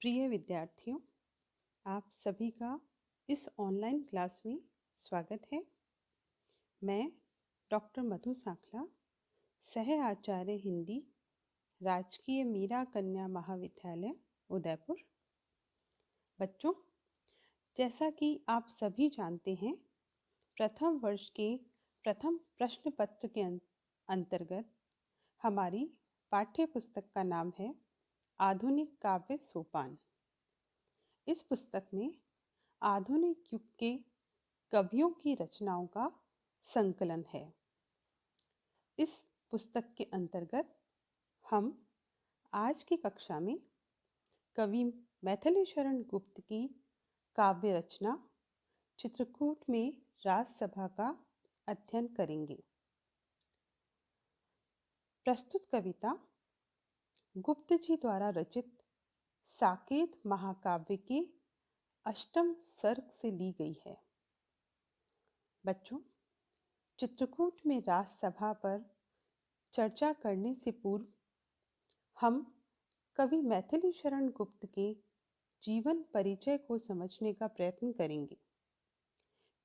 प्रिय विद्यार्थियों, आप सभी का इस ऑनलाइन क्लास में स्वागत है। मैं डॉक्टर मधु सांखला, सह आचार्य हिंदी, राजकीय मीरा कन्या महाविद्यालय उदयपुर। बच्चों, जैसा कि आप सभी जानते हैं, प्रथम वर्ष के प्रथम प्रश्न पत्र के अंतर्गत हमारी पाठ्य पुस्तक का नाम है आधुनिक काव्य सोपान। इस पुस्तक में आधुनिक युग के कवियों की रचनाओं का संकलन है। इस पुस्तक के अंतर्गत हम आज की कक्षा में कवि मैथिलीशरण गुप्त की काव्य रचना चित्रकूट में राजसभा का अध्ययन करेंगे। प्रस्तुत कविता गुप्त जी द्वारा रचित साकेत महाकाव्य के अष्टम सर्ग से ली गई है। बच्चों, चित्रकूट में राजसभा पर चर्चा करने से पूर्व हम कवि मैथिलीशरण गुप्त के जीवन परिचय को समझने का प्रयत्न करेंगे,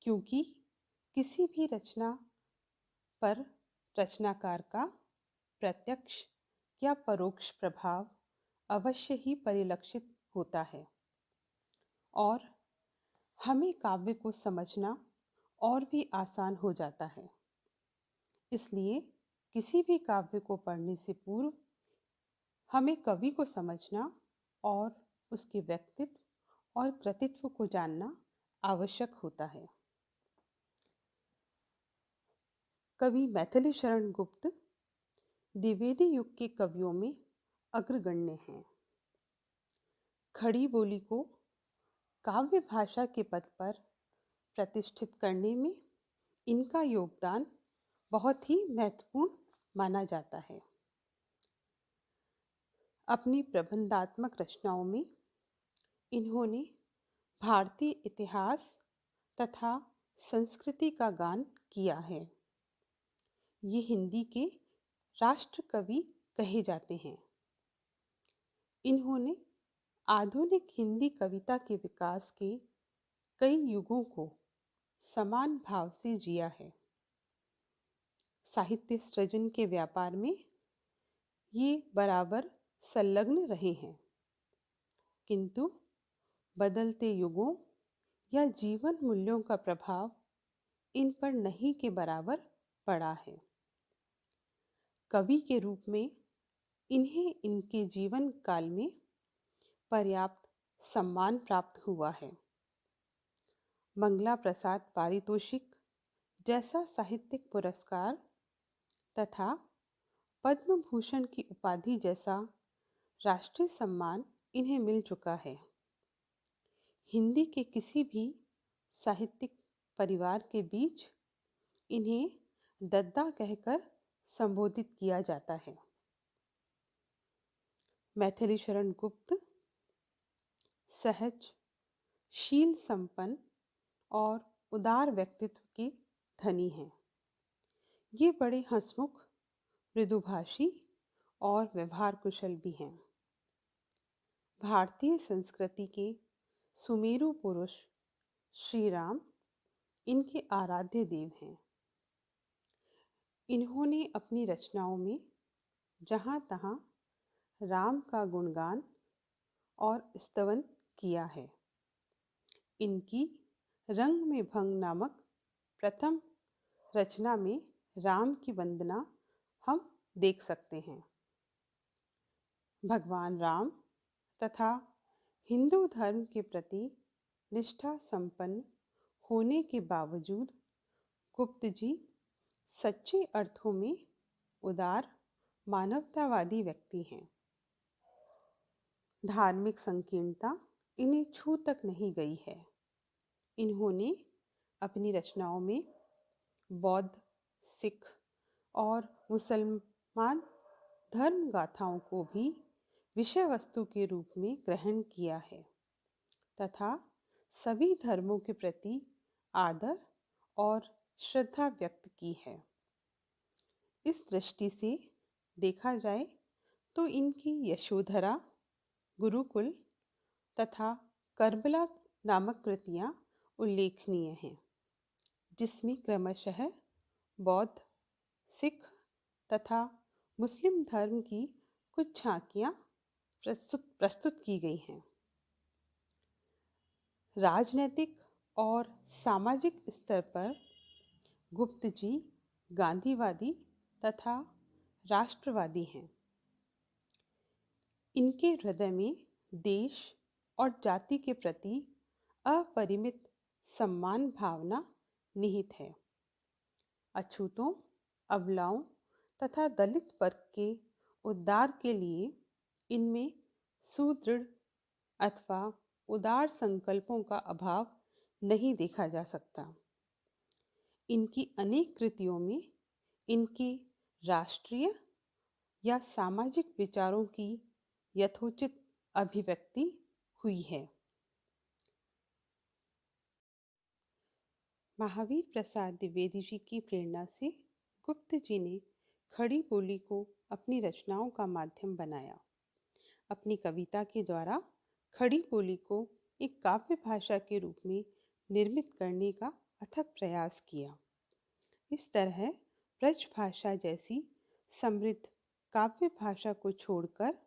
क्योंकि किसी भी रचना पर रचनाकार का प्रत्यक्ष या परोक्ष प्रभाव अवश्य ही परिलक्षित होता है और हमें काव्य को समझना और भी आसान हो जाता है। इसलिए किसी भी काव्य को पढ़ने से पूर्व हमें कवि को समझना और उसके व्यक्तित्व और कृतित्व को जानना आवश्यक होता है। कवि मैथिलीशरण गुप्त द्विवेदी युग के कवियों में अग्रगण्य हैं। खड़ी बोली को काव्य भाषा के पद पर प्रतिष्ठित करने में इनका योगदान बहुत ही महत्वपूर्ण माना जाता है। अपनी प्रबंधात्मक रचनाओं में इन्होंने भारतीय इतिहास तथा संस्कृति का गान किया है। ये हिंदी के राष्ट्र कवि कहे जाते हैं। इन्होंने आधुनिक हिंदी कविता के विकास के कई युगों को समान भाव से जिया है। साहित्य सृजन के व्यापार में ये बराबर संलग्न रहे हैं, किंतु बदलते युगों या जीवन मूल्यों का प्रभाव इन पर नहीं के बराबर पड़ा है। कवि के रूप में इन्हें इनके जीवन काल में पर्याप्त सम्मान प्राप्त हुआ है। मंगला प्रसाद पारितोषिक जैसा साहित्यिक पुरस्कार तथा पद्म भूषण की उपाधि जैसा राष्ट्रीय सम्मान इन्हें मिल चुका है। हिंदी के किसी भी साहित्यिक परिवार के बीच इन्हें दद्दा कहकर संबोधित किया जाता है। मैथिलीशरण गुप्त सहज, शील संपन्न और उदार व्यक्तित्व के धनी हैं। ये बड़े हंसमुख, मृदुभाषी और व्यवहार कुशल भी हैं। भारतीय संस्कृति के सुमेरु पुरुष श्री राम इनके आराध्य देव हैं। इन्होंने अपनी रचनाओं में जहाँ तहाँ राम का गुणगान और स्तवन किया है। इनकी रंग में भंग नामक प्रथम रचना में राम की वंदना हम देख सकते हैं। भगवान राम तथा हिंदू धर्म के प्रति निष्ठा संपन्न होने के बावजूद गुप्त जी सच्चे अर्थों में उदार मानवतावादी व्यक्ति हैं। धार्मिक संकीर्णता इन्हें छू तक नहीं गई है। इन्होंने अपनी रचनाओं में बौद्ध, सिख और मुसलमान धर्म गाथाओं को भी विषय वस्तु के रूप में ग्रहण किया है तथा सभी धर्मों के प्रति आदर और श्रद्धा व्यक्त की है। इस दृष्टि से देखा जाए तो इनकी यशोधरा, गुरुकुल तथा करबला नामक कृतियाँ उल्लेखनीय हैं, जिसमें क्रमशः बौद्ध, सिख तथा मुस्लिम धर्म की कुछ झांकियाँ प्रस्तुत की गई हैं। राजनैतिक और सामाजिक स्तर पर गुप्त जी गांधीवादी तथा राष्ट्रवादी हैं। इनके हृदय में देश और जाति के प्रति अपरिमित सम्मान भावना निहित है। अछूतों, अबलाओं तथा दलित वर्ग के उद्धार के लिए इनमें सुदृढ़ अथवा उदार संकल्पों का अभाव नहीं देखा जा सकता। इनकी अनेक कृतियों में इनके राष्ट्रीय या सामाजिक विचारों की यथोचित अभिव्यक्ति हुई है। महावीर प्रसाद द्विवेदी जी की प्रेरणा से गुप्त जी ने खड़ी बोली को अपनी रचनाओं का माध्यम बनाया। अपनी कविता के द्वारा खड़ी बोली को एक काव्य भाषा के रूप में निर्मित करने का अथक प्रयास किया। इस तरह ब्रज भाषा जैसी समृद्ध काव्य भाषा को छोड़कर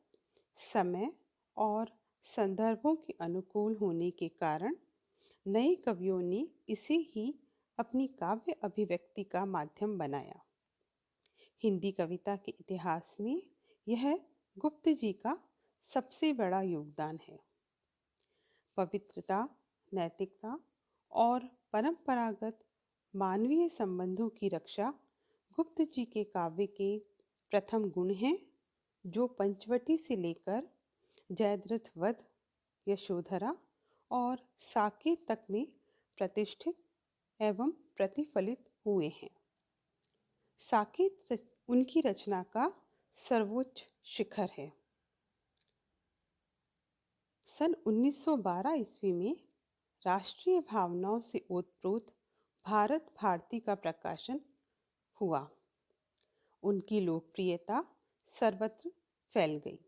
समय और संदर्भों के अनुकूल होने के कारण नए कवियों ने इसे ही अपनी काव्य अभिव्यक्ति का माध्यम बनाया। हिंदी कविता के इतिहास में यह गुप्त जी का सबसे बड़ा योगदान है। पवित्रता, नैतिकता और परंपरागत मानवीय संबंधों की रक्षा गुप्त जी के काव्य के प्रथम गुण हैं, जो पंचवटी से लेकर जयद्रथ वध, यशोधरा और साकेत तक में प्रतिष्ठित एवं प्रतिफलित हुए हैं। साकेत उनकी रचना का सर्वोच्च शिखर है। सन 1912 ईस्वी में राष्ट्रीय भावनाओं से ओतप्रोत भारत भारती का प्रकाशन हुआ। उनकी लोकप्रियता सर्वत्र फैल गई।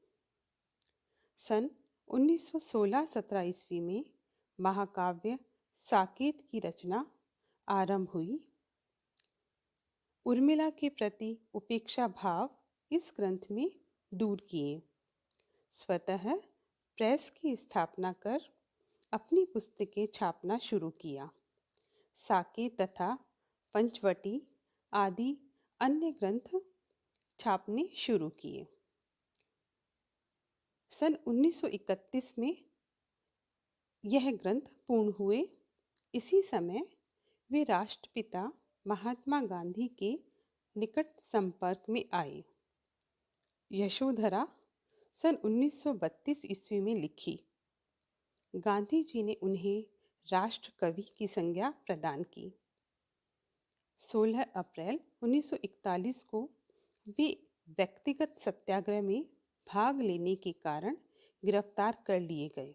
सन 1916-17 ईस्वी में महाकाव्य साकेत की रचना आरंभ हुई। उर्मिला के प्रति उपेक्षा भाव इस ग्रंथ में दूर किए। स्वतः प्रेस की स्थापना कर अपनी पुस्तकें छापना शुरू किया। साकेत तथा पंचवटी आदि अन्य ग्रंथ छापने शुरू किए। सन 1931 में यह ग्रंथ पूर्ण हुए। इसी समय वे राष्ट्रपिता महात्मा गांधी के निकट संपर्क में आए। यशोधरा सन 1932 ईस्वी में लिखी। गांधी जी ने उन्हें राष्ट्र कवि की संज्ञा प्रदान की। 16 अप्रैल 1941 को वे व्यक्तिगत सत्याग्रह में भाग लेने के कारण गिरफ्तार कर लिए गए।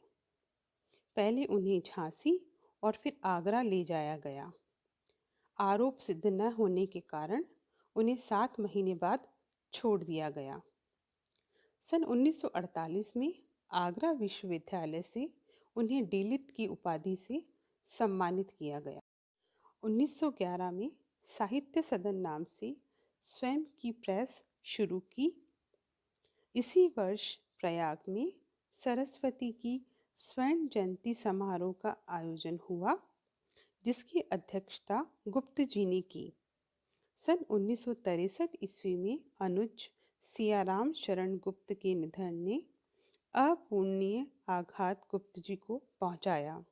पहले उन्हें झांसी और फिर आगरा ले जाया गया। आरोप सिद्ध न होने के कारण उन्हें 7 महीने बाद छोड़ दिया गया। सन 1948 में आगरा विश्वविद्यालय से उन्हें डीलिट की उपाधि से सम्मानित किया गया। 1911 में साहित्य सदन नाम से स्वयं की प्रेस शुरू की। इसी वर्ष प्रयाग में सरस्वती की स्वर्ण जयंती समारोह का आयोजन हुआ, जिसकी अध्यक्षता गुप्त जी ने की। सन 1963 ईस्वी में अनुज सियाराम शरण गुप्त के निधन ने अपूर्णीय आघात गुप्त जी को पहुंचाया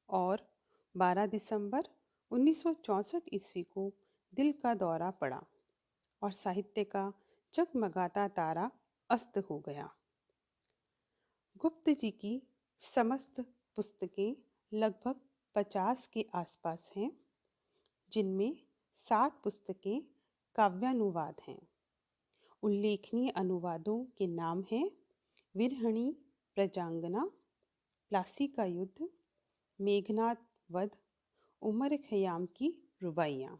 और 12 दिसंबर 1964 ईस्वी को दिल का दौरा पड़ा और साहित्य का जगमगाता तारा अस्त हो गया। गुप्त जी की समस्त पुस्तकें लगभग 50 के आसपास हैं, जिनमें 7 पुस्तकें काव्यानुवाद हैं। उल्लेखनीय अनुवादों के नाम हैं विरहणी प्रजांगना, प्लासी का युद्ध, मेघनाद वध, उमर खयाम की रुबाइयाँ।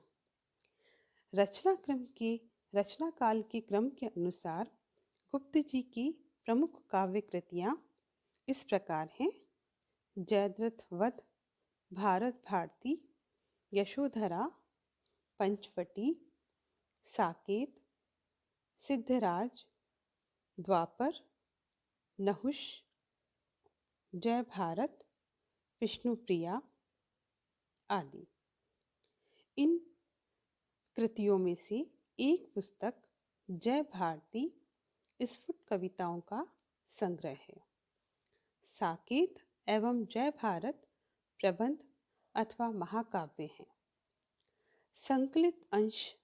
रचना काल के क्रम के अनुसार गुप्त जी की प्रमुख काव्य कृतियाँ इस प्रकार हैं। जयद्रथ वध, भारत भारती, यशोधरा, पंचवटी, साकेत, सिद्धराज, द्वापर, नहुष, जय भारत, विष्णुप्रिया आदि। इन कृतियों में से एक पुस्तक जय भारती स्फुट कविताओं का संग्रह है। साकेत एवं जय भारत प्रबंध अथवा महाकाव्य हैं। संकलित अंश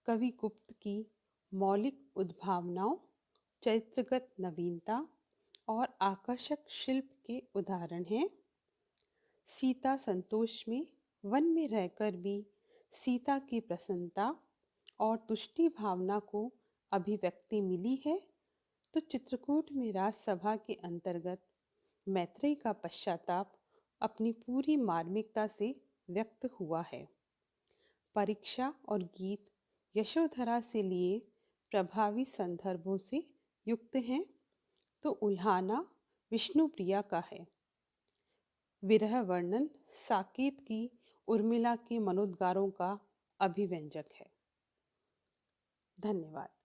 कवि गुप्त की मौलिक उद्भावनाओं, चरित्रगत नवीनता और आकर्षक शिल्प के उदाहरण हैं। सीता संतोष में वन में रहकर भी सीता की प्रसन्नता और तुष्टि भावना को अभिव्यक्ति मिली है, तो चित्रकूट में राजसभा के अंतर्गत मैत्रेयी का पश्चाताप अपनी पूरी मार्मिकता से व्यक्त हुआ है। परीक्षा और गीत यशोधरा से लिए प्रभावी संदर्भों से युक्त हैं, तो उल्हाना विष्णुप्रिया का है। विरह वर्णन साकेत की उर्मिला के मनोद्गारों का अभिव्यंजक है। धन्यवाद।